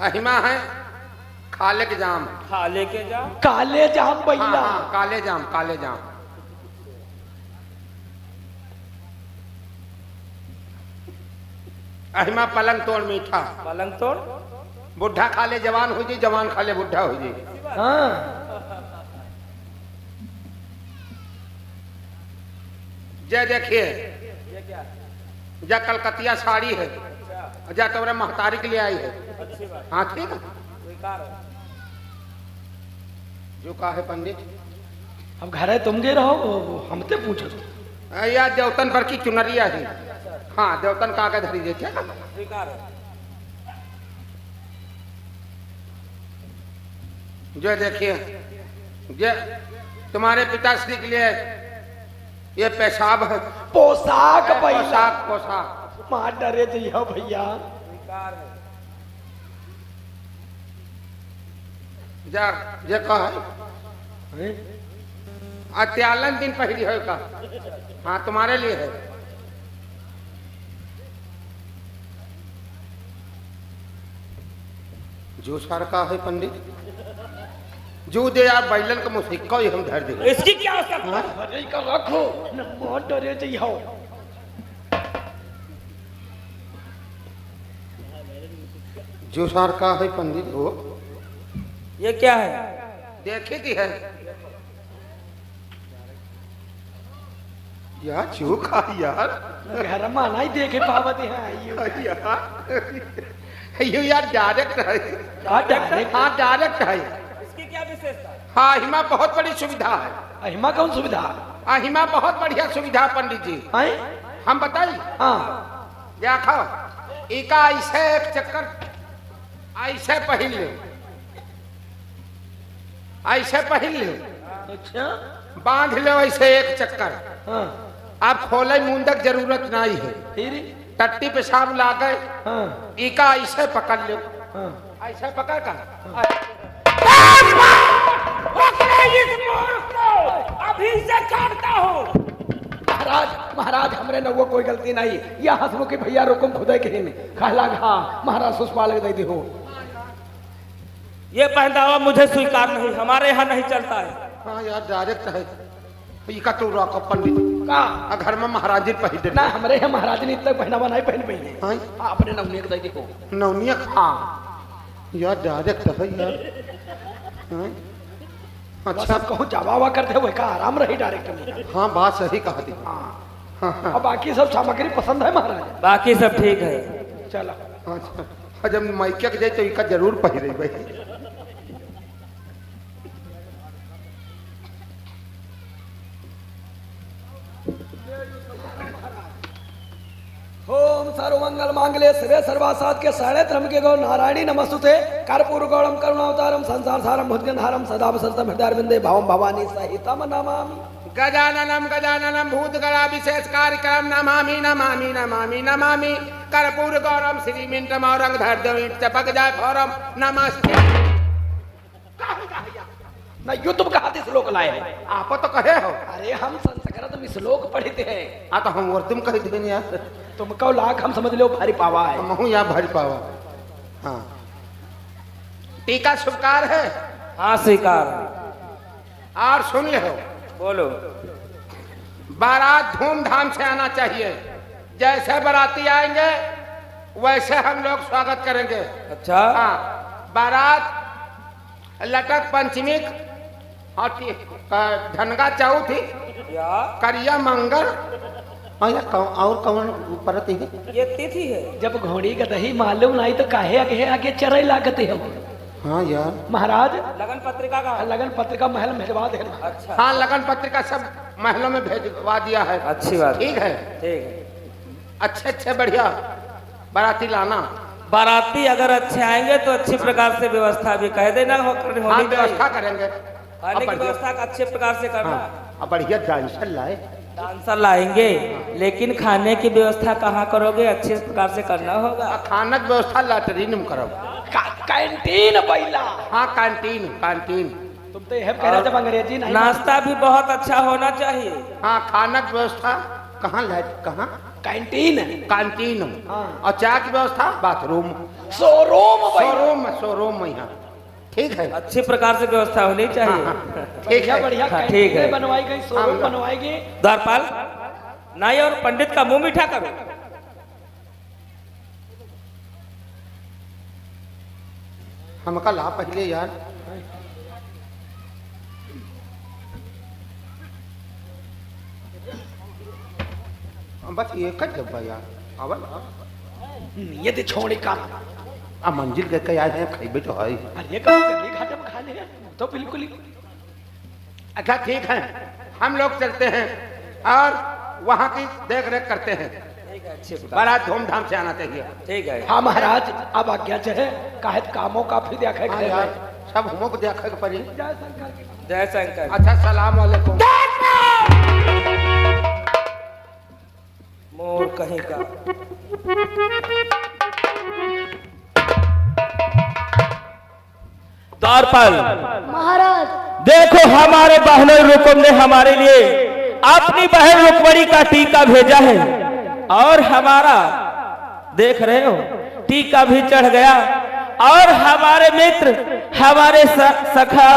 अहिमा है खाले के जाम। खाले के जाम? काले जाम हाँ, भैया। हाँ, काले जाम, काले जाम। अहिमा पलंग तोड़ मीठा। पलंग तोड़? बुढ़ा खा ले जवान हो जी, जवान खा ले बुढ़ा हो जी। हाँ जय देखिए, ये क्या? जा कलकतिया साड़ी है, जा तुम्हारे महतारी के लिए आई है। अच्छी बात। हाँ ठीक है, स्वीकार है। जो कहा है पंडित। अब घर है तुम गे रहो, हमसे पूछो। या देवतन पर की चुनरिया है। हाँ देवतन का आगे धरी देखे। स्वीकार है। जो देखिए, ये तुम्हारे पिताश्री के लिए ये पेशाब है। पोशाक भैया। पोशाक, पोशाक। मां डरे जइहो भैया। स्वीकार है। जा जे कहा है अत्यालन दिन पहली है का। हाँ तुम्हारे लिए है। जो सार का है पंडित, जो दे यार बैलन का मुसिक्का ही हम धर दे। इसकी क्या आवश्यकता? अरे का रखो न, मां डरे जइहो। जो सार का है पंडित हो, ये क्या है? देखे की है यार, जो खा यार। घर में नहीं देखे पावत है यो यार डायरेक्ट है। का डायरेक्ट? हाँ डायरेक्ट है। इसकी क्या विशेषता है? हाँ अहिमा बहुत बड़ी सुविधा है। अहिमा कौन सुविधा? अहिमा बहुत बढ़िया सुविधा पंडित जी। हैं? हम बताइए। हाँ देखो इका ऐसे एक चक्कर ऐसे पहन ले, ऐसे पहन ले, अच्छा। बांध लो ऐसे एक चक्कर। हाँ आप खोले मुंडक जरूरत नहीं है। फिर? टट्टी पेशाब ला गए, हाँ इका ऐसे पकड़ लो, हाँ ऐसे पकड़ कर अभी से काटता हूँ। महाराज महाराज हमरे न वो कोई गलती नहीं। या हंसमुखी भैया रोकम खुदे के हिन कहला घा महाराज सुष्पाल दे दी हो। ये पहनावा मुझे स्वीकार नहीं, हमारे यहाँ नहीं चलता है। हाँ यार डायरेक्ट है। इका तो रखो पंडित का घर में महाराज जी पहन दे। ना हमरे यहाँ महाराज ने इतना पहनावा नहीं पहन पहने। हाँ अपने नवनीय दे दी हो। नवनिया। हाँ यार डायरेक्ट है यार। हाँ? अच्छा कहो जावा करते हुए का आराम रही डायरेक्ट में। हाँ बात सही कहा थी। हाँ और बाकी सब सामग्री पसंद है महाराज? बाकी सब ठीक है। चलो अच्छा जब माइके के जाए तो इका जरूर पहिरे भाई। ओम सर्वमंगल मांगल्ये शिवे सर्वासात के साढ़े त्रम के गौ नारायणी नमस्तुते कर्पूर गौरम करुणावतारम संसार सारम भुजगंधारम सदा वसंतम हृदयारविंदे भावम भवानी सहितम नमामि। गजाननम गजाननम भूतगणा विशेष कार्यक्रम नमामि नमामि नमामि नमामि कर्पूर गौरम श्री मिंटम औरंग धर दो ईंट चपक जाए फौरम नमस्ते। ना यो तुम कहा थे श्लोक लाए हैं? आप तो कहे हो। अरे हम संस्कृत में श्लोक पढ़ते हैं। हाँ तो हम और तुम कह दें यार। तुम कहो लाख हम समझ लो भारी पावा है। हम यहाँ भर पावा। हाँ टीका स्वीकार है। हाँ स्वीकार है। और सुन ले हो, बोलो। बारात धूमधाम से आना चाहिए। जैसे बाराती आएंगे वैसे हम लोग स्वागत करेंगे। अच्छा। हाँ बारात लटक पंचमी और धनगा चौथी क्या? करिया मंगल और कौन परत है? ये तिथि है। जब घोड़ी का दही मालूम नहीं तो काहे आगे आगे चरे लागते हो। हाँ यार महाराज लगन पत्रिका का? लगन पत्रिका महल में भिजवा देना। अच्छा हाँ लगन पत्रिका सब महलों में भेजवा दिया है। अच्छी बात। ठीक है, ठीक है। अच्छे अच्छे बढ़िया बाराती लाना। बाराती अगर अच्छे आएंगे तो अच्छी प्रकार से व्यवस्था भी कह देना हाँ व्यवस्था करेंगे। खाने की व्यवस्था अच्छे प्रकार से करना। अब बढ़िया डांसर लाए। डांसर लाएंगे, लेकिन खाने की व्यवस्था कहाँ करोगे? अच्छे प्रकार से करना होगा। खाना की व्यवस्था लैटरीन में करो। कैंटीन बैला। हाँ कैंटीन कैंटीन। तुम तो यह कह रहे जब अंग्रेजी नहीं। नाश्ता भी बहुत अच्छा होना चाहिए। हाँ खाना की व्यवस्था कहाँ लाइट कहाँ? कैंटीन है, कैंटीन। हाँ। और चाय की व्यवस्था बाथरूम, शोरूम भाई। शोरूम में यहाँ। ठीक है, अच्छी प्रकार से व्यवस्था होनी चाहिए। ठीक है। बढ़िया हाँ, ठीक कैंटीन है। बनवाई गई, शोरूम हाँ। बनवाएगी। द्वारपाल, नाई और पंडित का मुंह मीठा करो। हमका ला पहले यार। बस एक डब्बा यार। अवल ये तो छोड़ी काम। अब मंजिल के आए हैं, खाइबे तो है। अरे कब गली घाटे में खा ले तो बिल्कुल ही। अच्छा ठीक है, हम लोग चलते हैं और वहाँ की देख रेख करते हैं। अच्छी प्रकार। बड़ा धूमधाम से आना चाहिए। ठीक है। हाँ महाराज, अब आज्ञा चाहे काहे कामों का फिर देखे हाँ यार, सब हमो को देखा के पड़ी। जय शंकर की। जय शंकर। अच्छा, सलाम वालेकुम। मोर कहीं का। द्वारपाल, महाराज देखो हमारे बहनोई रुकुम ने हमारे लिए अपनी बहन रुक्मणी का टीका भेजा है और हमारा देख रहे हो टीका भी चढ़ गया। और हमारे मित्र, हमारे सखा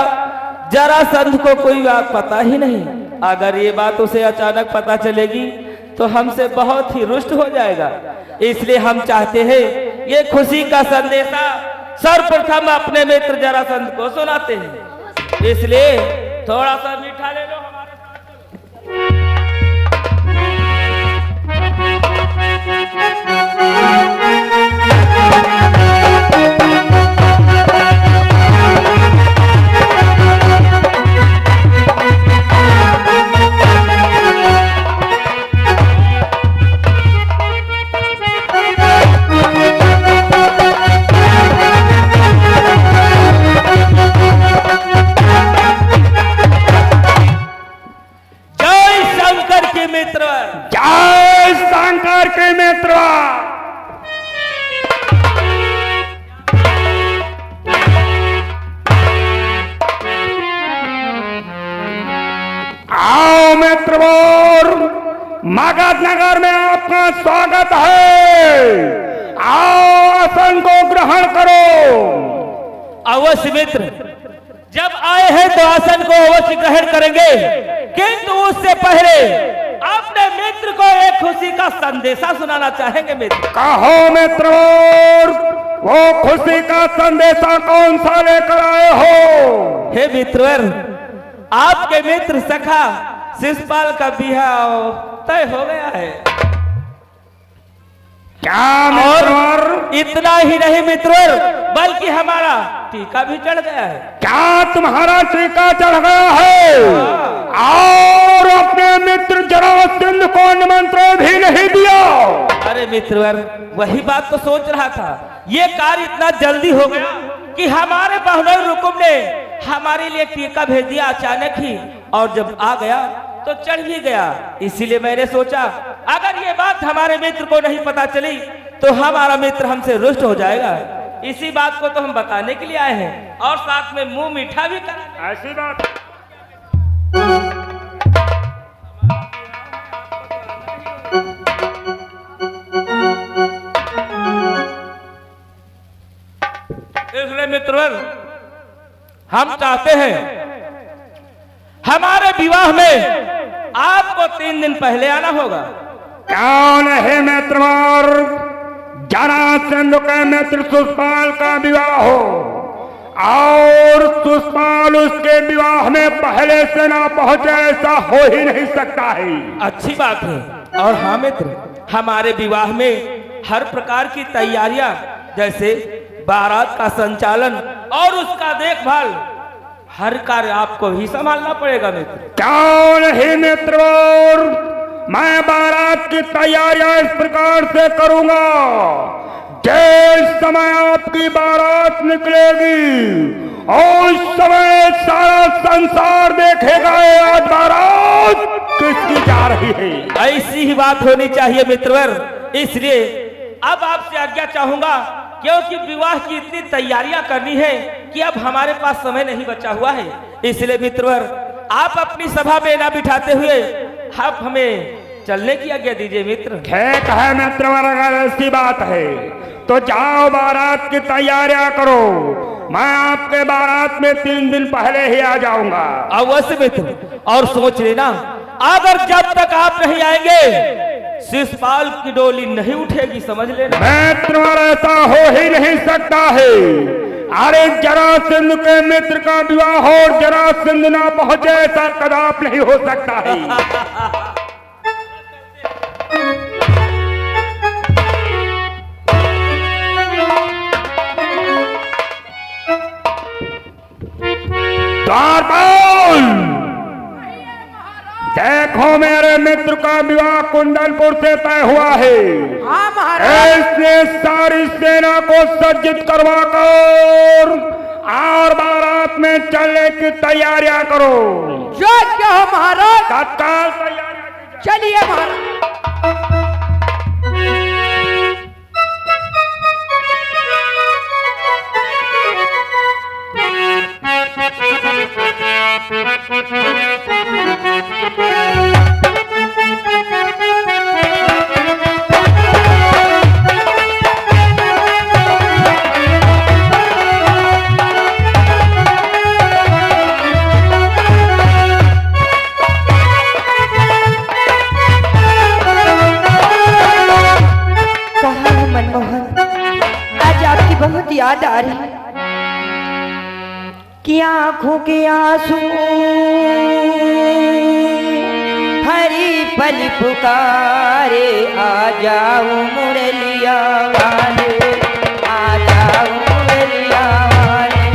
जरासंध को कोई बात पता ही नहीं। अगर ये बात उसे अचानक पता चलेगी तो हमसे बहुत ही रुष्ट हो जाएगा। इसलिए हम चाहते हैं ये खुशी का संदेशा सर्वप्रथम अपने मित्र जरासंध को सुनाते हैं। इसलिए थोड़ा सा मीठा ले लो हमारे साथ। जय शंकर के मित्र। आओ मित्रवर, मगध नगर में आपका स्वागत है। आओ आसन को ग्रहण करो। अवश्य मित्र, जब आए हैं तो आसन को अवश्य ग्रहण करेंगे, किंतु उससे पहले अपने मित्र को एक खुशी का संदेशा सुनाना चाहेंगे मित्र। कहो मित्रवर, वो खुशी का संदेशा कौन सा लेकर आए हो? हे मित्रवर, आपके मित्र सखा शिषपाल का बिहाव तय हो गया है। क्या मित्रवर? इतना ही नहीं मित्रवर, बल्कि हमारा टीका भी चढ़ गया है। क्या तुम्हारा टीका चढ़ गया है? और अपने मित्र जरासंध को निमंत्रण भी नहीं दिया? अरे मित्रवर, वही बात तो सोच रहा था। ये कार्य इतना जल्दी हो गया कि हमारे बहनोई रुकुम ने हमारे लिए टीका भेज दिया अचानक ही, और जब आ गया तो चढ़ ही गया। इसीलिए मैंने सोचा अगर ये बात हमारे मित्र को नहीं पता चली तो हमारा मित्र हमसे रुष्ट हो जाएगा। इसी बात को तो हम बताने के लिए आए हैं और साथ में मुंह मीठा भी कराने। ऐसी बात। इसलिए मित्रवर, हम चाहते हैं हमारे विवाह में आपको 3 दिन पहले आना होगा। कौन है मित्रवर? जरासंध के मित्र शिषपाल का विवाह हो, और शिषपाल उसके विवाह में पहले से ना पहुंचे, ऐसा हो ही नहीं सकता है। अच्छी बात है। और हाँ मित्र, हमारे विवाह में हर प्रकार की तैयारियां, जैसे बारात का संचालन और उसका देखभाल, हर कार्य आपको ही संभालना पड़ेगा मित्र। कौन है मित्रवर? मैं बारात की तैयारियां इस प्रकार से करूंगा। जिस समय आपकी बारात निकलेगी और उस समय सारा संसार देखेगा आज बारात किसकी जा रही है। ऐसी ही बात होनी चाहिए मित्रवर। इसलिए अब आपसे आज्ञा चाहूंगा, क्योंकि विवाह की इतनी तैयारियां करनी है कि अब हमारे पास समय नहीं बचा हुआ है। इसलिए मित्रवर, आप अपनी सभा में ना बिठाते हुए आप हमें चलने की आज्ञा दीजिए मित्र। ठीक है मित्र, अगर ऐसी बात है तो जाओ बारात की तैयारियां करो। मैं आपके बारात में 3 दिन पहले ही आ जाऊंगा। अवश्य मित्र, और सोच लेना अगर जब तक आप नहीं आएंगे शिषपाल की डोली नहीं उठेगी, समझ लेना। मित्र, ऐसा हो ही नहीं सकता है। अरे जरासंध के मित्र का विवाह हो और जरासंध ना पहुंचे, ऐसा कदाप नहीं हो सकता है। देखो मेरे मित्र का विवाह कुंदनपुर से तय हुआ है। हाँ महाराज। इसने सारी सेना को सज्जित करवा कर और बारात में चलने की तैयारियां करो। जो क्या हो महाराज, तत्काल तैयारियां चलिए महाराज। बहुत याद आ रही कि आंखों के आंसू हरी पल पुकारे, आ जाओ मुरलिया वाले, आ जाओ मुरलिया वाले।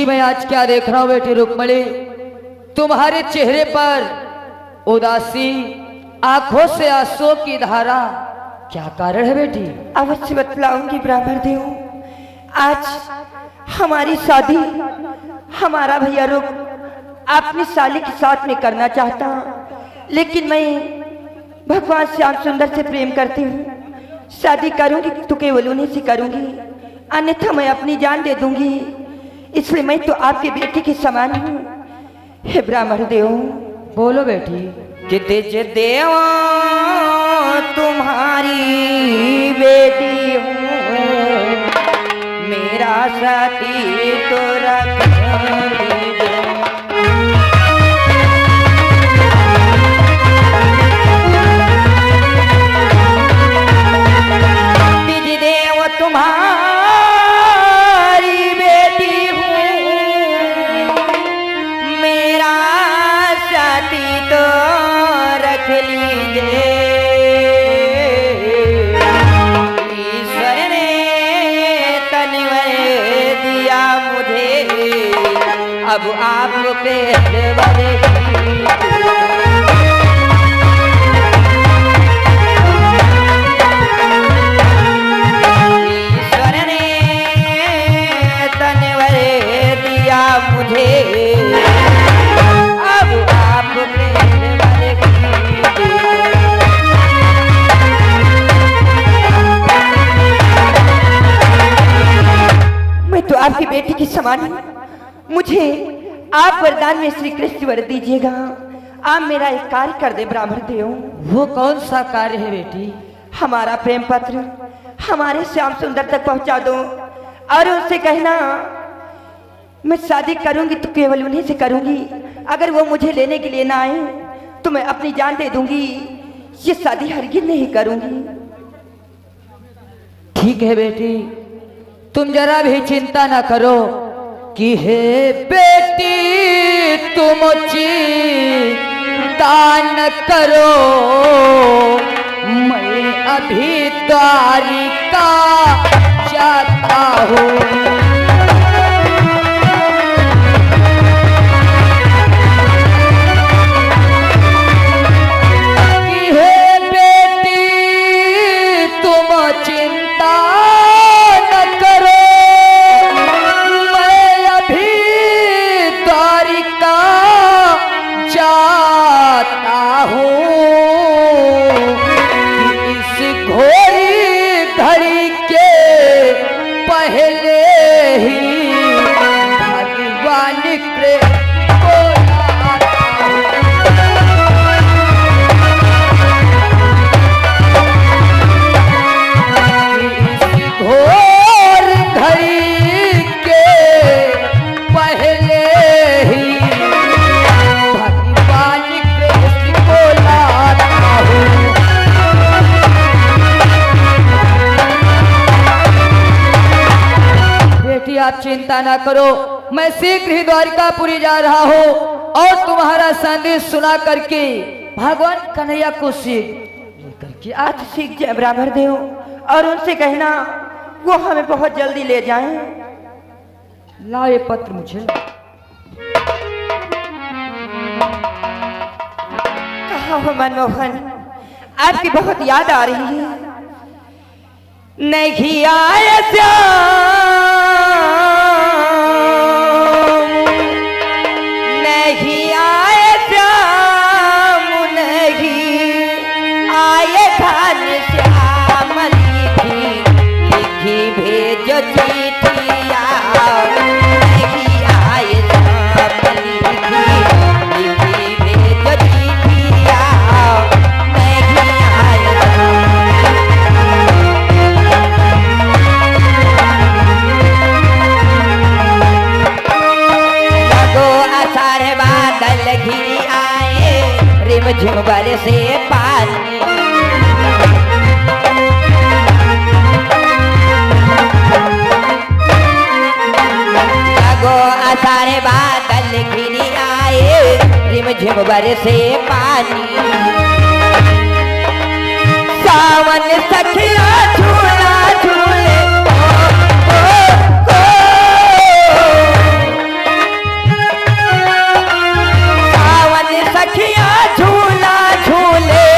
मैं आज क्या देख रहा हूँ बेटी रुक्मणी, तुम्हारे चेहरे पर उदासी, आंखों से आंसू की धारा, क्या कारण है बेटी? अवश्य बतलाऊंगी ब्राह्मण देव। आज हमारी शादी हमारा भैया रुक अपनी साली के साथ में करना चाहता, लेकिन मैं भगवान श्याम सुंदर से प्रेम करती हूँ। शादी करूंगी तो केवल उन्हीं से करूंगी, अन्यथा मैं अपनी जान दे दूंगी। इसलिए मैं तो आपके बेटी के समान हूँ। हे ब्राह्मण देव। बोलो बेटी। जिते देवा तुम्हारी बेटी हूँ, मेरा साथी तो रख लीजिए। तिज देव तुम्हारी बेटी हूँ, मेरा साथी तो रख लीजिए। ईश्वर ने तनवर दिया मुझे, अब आप पे ईश्वर ने तनवर दिया मुझे, अब आप मैं तो आपकी बेटी की समान हूँ। मुझे आप वरदान में श्री कृष्ण वर दीजिएगा। आप मेरा एक कार्य कर दे ब्राह्मण देव। वो कौन सा कार्य है बेटी? हमारा प्रेम पत्र हमारे श्याम सुंदर तक पहुंचा दो और उनसे कहना मैं शादी करूंगी तो केवल उन्हीं से करूंगी। अगर वो मुझे लेने के लिए ना आए तो मैं अपनी जान दे दूंगी। ये शादी हरगिज नहीं करूंगी। ठीक है बेटी, तुम जरा भी चिंता ना करो कि हे बेटी तुम चिंता न करो, मैं अभी द्वारिका जाता हूँ। लाता हूँ कि इस घोरी घड़ी के पहले ही भगवान कृष्ण को लाता हूँ। इस घोर घड़ी के पहले ही भगवान कृष्ण को लाता हूँ। बेटी आप चिंता ना करो, मैं शीघ्र ही द्वारिकापुरी जा रहा हूँ और तुम्हारा संदेश सुना करके भगवान कन्हैया को सीख लेकर के आज सीख जाए ब्राह्मण देव और उनसे कहना वो हमें बहुत जल्दी ले जाएं। ला ये पत्र मुझे। कहा हो मनमोहन, आपकी बहुत याद आ रही है। नहीं आए नहीं आए श्याम, नहीं आए धन श्याम, लिखी भेजो चिट्ठिया। नहीं आए श्याम, लिखी भेजो चिट्ठिया। नहीं आए लगो आषाढ़ बादल घिरी आए, रिम झिम बरसे पानी। लगो आषाढ़ बादल घिरी आए, रिम झिम बरसे पानी। सावन सखिया झूला झूले, सावन सखिया झूला झूले,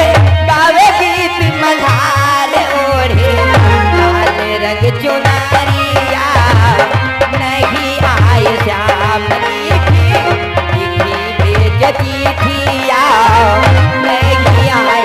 गावे गीत मल्हार ओढ़े लाल रंग चुनरिया। नहीं आए श्याम, लिखी भेज चिट्ठिया। नहीं आए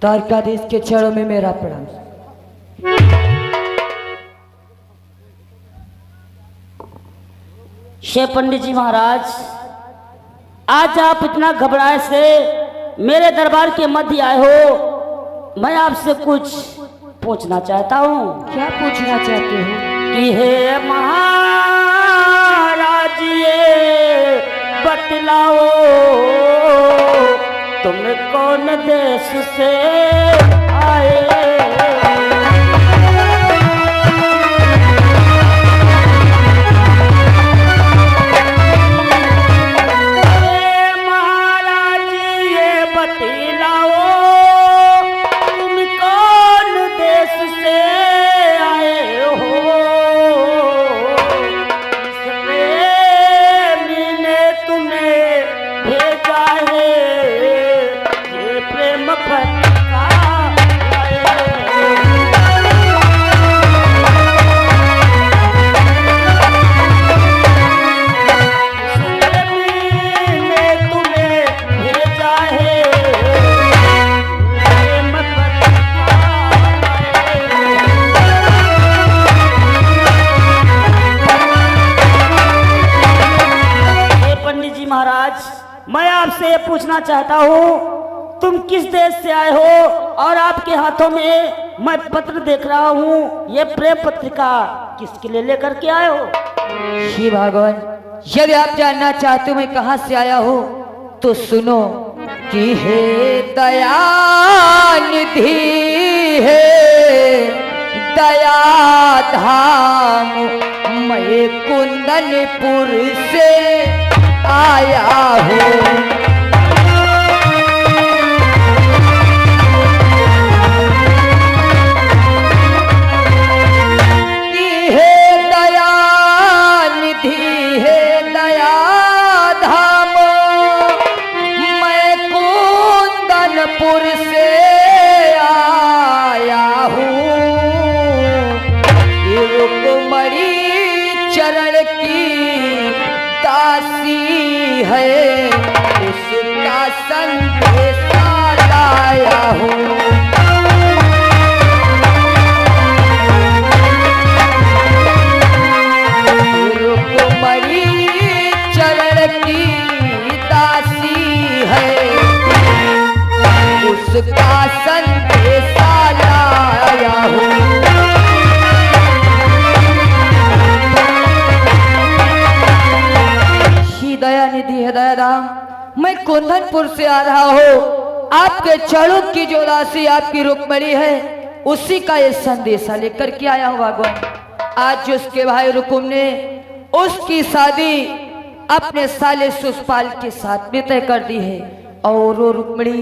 द्वारकाधीश के चरणों में मेरा प्रणाम। शे पंडित जी महाराज, आज आप इतना घबराए से मेरे दरबार के मध्य आए हो। मैं आपसे कुछ पूछना चाहता हूँ। क्या पूछना चाहते हो? कि हे महाराज ये बतलाओ, तुम कौन देश से आए? मैं आपसे ये पूछना चाहता हूँ, तुम किस देश से आए हो और आपके हाथों में मैं पत्र देख रहा हूँ, ये प्रेम पत्रिका किसके लिए लेकर के आए हो? श्री भगवान, यदि आप जानना चाहते हो मैं कहां से आया हूं तो सुनो कि हे दयानिधि है दया धाम मैं कुंदनपुर से आया हूँ। से आया हूँ रुक्मणी चरण की दासी है उसका संदेशा लाया हूँ। रुक्मणी चरण की दासी है उसका संदेशा लाया हूँ। दयानिधि है दयाधाम मैं कुंदनपुर से आ रहा हूँ। आपके चरणों की जो दासी आपकी रुक्मणी है उसी का ये संदेशा लेकर के आया हूँ भगवान। आज उसके भाई रुकुम ने उसकी शादी अपने साले सुषपाल के साथ में तय कर दी है और वो रुक्मणी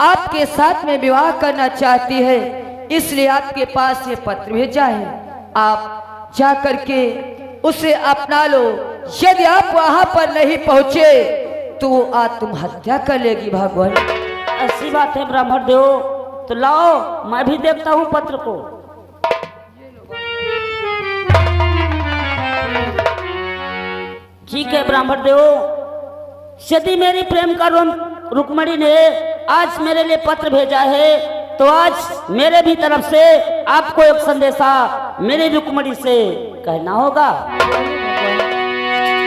आपके साथ में विवाह करना चाहती है, इसलिए आपके पास ये पत्र भेजा है। आप जा करके उसे अपना लो। यदि आप वहां पर नहीं पहुंचे तो वो आत्महत्या कर लेगी भगवान। ऐसी बात है ब्राह्मण देव, तो लाओ मैं भी देखता हूँ पत्र को। ठीक है ब्राह्मण देव, यदि मेरी प्रेम का रुक्मणी ने आज मेरे लिए पत्र भेजा है तो आज मेरे भी तरफ से आपको एक संदेशा मेरी रुक्मणी से कहना होगा।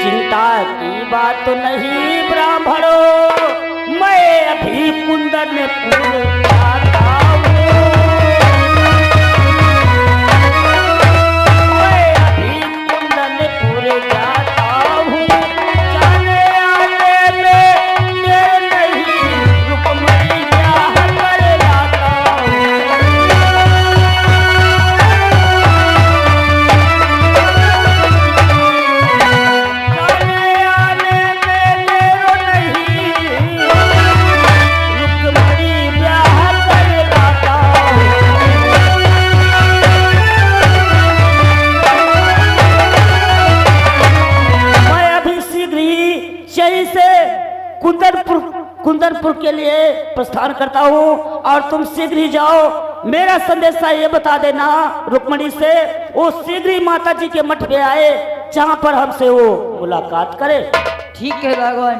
चिंता की बात नहीं ब्राह्मणों, मैं अभी कुंदनपुर जाता हूँ। मैं अभी कुंदनपुर जाता हूँ। जाने आने में देर नहीं, रुक्मणी ब्याह कर लाता हूँ। कुंदनपुर के लिए प्रस्थान करता हूँ और तुम शीघ्र ही जाओ। मेरा संदेशा ये बता देना रुक्मणी से वो शीघ्र ही माता जी के मठ पे आए जहाँ पर हमसे वो मुलाकात करे। ठीक है भगवान।